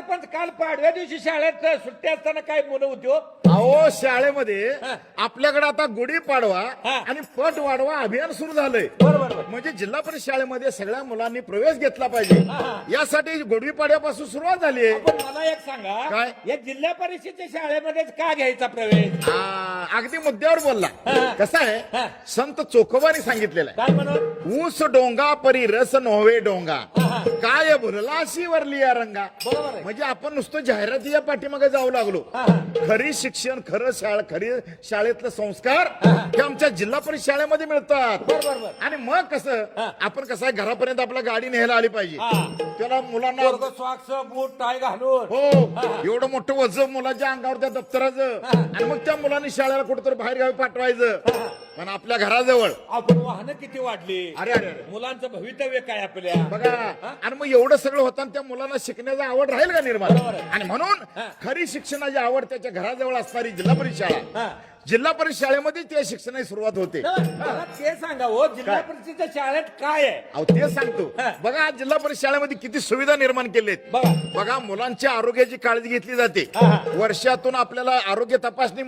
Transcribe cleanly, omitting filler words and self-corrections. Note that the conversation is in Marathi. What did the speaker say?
सरपंच काल पाडव्या दिवशी शाळेत सुट्टी असताना काय मुलं होती हो? अहो शाळेमध्ये आपल्याकडे आता गुढीपाडवा हा. आणि पट वाढवा अभियान सुरू झालंय. बरोबर म्हणजे जिल्हा परिषद शाळेमध्ये सगळ्या मुलांनी प्रवेश घेतला पाहिजे. हा. यासाठी गुढीपाडव्यापासून सुरुवात झाली आहे. पण मला एक सांगा काय? या जिल्हा परिषदेच्या शाळेमध्येच का घ्यायचा प्रवेश? अगदी मुद्द्यावर बोलला. कसं हा. आहे संत चोखोबाने सांगितलेलं आहे, काय म्हणत? ऊस डोंगा परी रस नव्हे डोंगा, हा. काय भरलाशी वरली या रंगा. बरोबर आहे. म्हणजे आपण नुसतं जाहिराती या पाठीमागे जाऊ लागलो. हा. खरी शिक्षण खरं खरी शाळेतलं संस्कार हा. हे आमच्या जिल्हा परिषद शाळेमध्ये मिळतात. बरोबर. आणि मग कसं हा. आपण कसं आहे घरापर्यंत आपल्या गाडी न्यायला आली पाहिजे. हा. त्याला मुलांना पोरगं सॉक्स बूट टाय घालून हो एवढं मोठं वजन मुलाच्या अंगावर त्या दप्तराचं आणि मग त्या मुलांनी शाळेला कुठेतरी बाहेर गावी पाठवायचं. पण आपल्या घराजवळ आपण वाहनं किती वाढली, अरे अरे अरे. मुलांचं भवितव्य काय आपल्या. बघा आणि मग एवढं सगळं होताना त्या मुलांना शिकण्याची आवड राहील का निर्माण. बरोबर आहे. आणि म्हणून खरी शिक्षणाची आवड त्याच्या घराजवळ असणारी जिल्हा परिषद शाळा, हा. जिल्हा परिषद शाळेमध्ये त्या शिक्षणाची सुरुवात होते. मला ते सांगा हो, जिल्हा काय? परिषदेच्या शाळेत काय आहे? अहो ते सांगतो. हा. बघा आज जिल्हा परिषद शाळेमध्ये किती सुविधा निर्माण केलेत. बघा बघा मुलांच्या आरोग्याची काळजी घेतली जाते. हा. वर्षातून आपल्याला आरोग्य तपासणी